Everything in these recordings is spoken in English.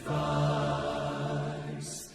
sacrifice.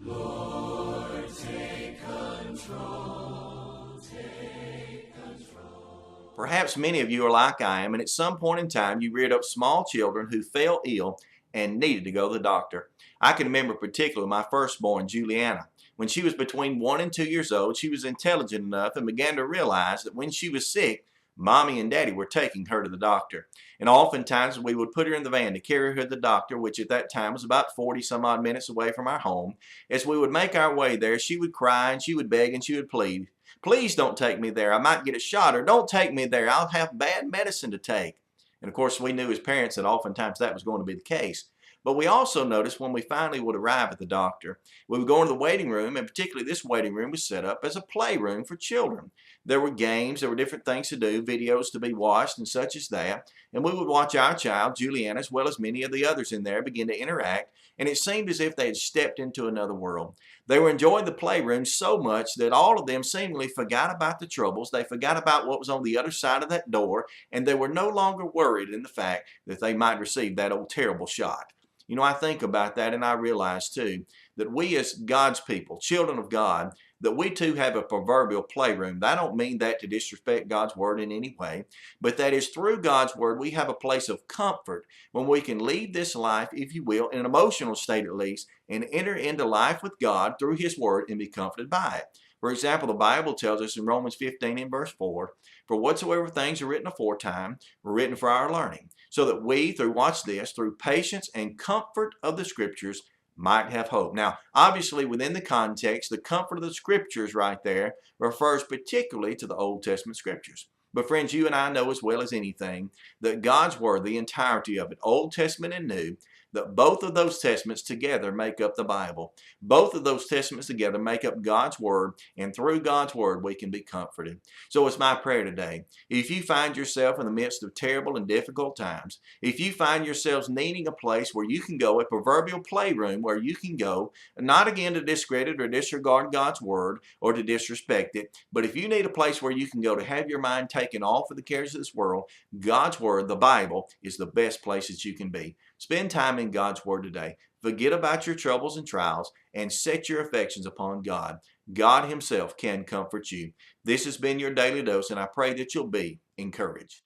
Lord, take control, take control. Perhaps many of you are like I am, and at some point in time you reared up small children who fell ill and needed to go to the doctor. I can remember particularly my firstborn, Juliana. When she was between 1 and 2 years old, she was intelligent enough and began to realize that when she was sick, Mommy and Daddy were taking her to the doctor. And oftentimes we would put her in the van to carry her to the doctor, which at that time was about 40 some odd minutes away from our home. As we would make our way there, she would cry and she would beg and she would plead, "Please don't take me there. I might get a shot," or "Don't take me there. I'll have bad medicine to take." And of course, we knew as parents that oftentimes that was going to be the case. But we also noticed when we finally would arrive at the doctor, we would go into the waiting room, and particularly this waiting room was set up as a playroom for children. There were games, there were different things to do, videos to be watched and such as that. And we would watch our child, Juliana, as well as many of the others in there, begin to interact. And it seemed as if they had stepped into another world. They were enjoying the playroom so much that all of them seemingly forgot about the troubles. They forgot about what was on the other side of that door. And they were no longer worried in the fact that they might receive that old terrible shot. You know, I think about that and I realize too that we as God's people, children of God, that we too have a proverbial playroom. I don't mean that to disrespect God's word in any way, but that is through God's word we have a place of comfort when we can leave this life, if you will, in an emotional state at least, and enter into life with God through His word and be comforted by it. For example, the Bible tells us in Romans 15 and verse 4, "For whatsoever things are written aforetime were written for our learning, so that we, watch this, through patience and comfort of the Scriptures might have hope." Now, obviously within the context, the comfort of the Scriptures right there refers particularly to the Old Testament Scriptures. But friends, you and I know as well as anything that God's Word, the entirety of it, Old Testament and New, that both of those testaments together make up the Bible. Both of those testaments together make up God's Word, and through God's Word we can be comforted. So it's my prayer today, if you find yourself in the midst of terrible and difficult times, if you find yourselves needing a place where you can go, a proverbial playroom where you can go, not again to discredit or disregard God's Word or to disrespect it, but if you need a place where you can go to have your mind taken off of the cares of this world, God's Word, the Bible, is the best place that you can be. Spend time in God's Word today. Forget about your troubles and trials and set your affections upon God. God Himself can comfort you. This has been your Daily Dose, and I pray that you'll be encouraged.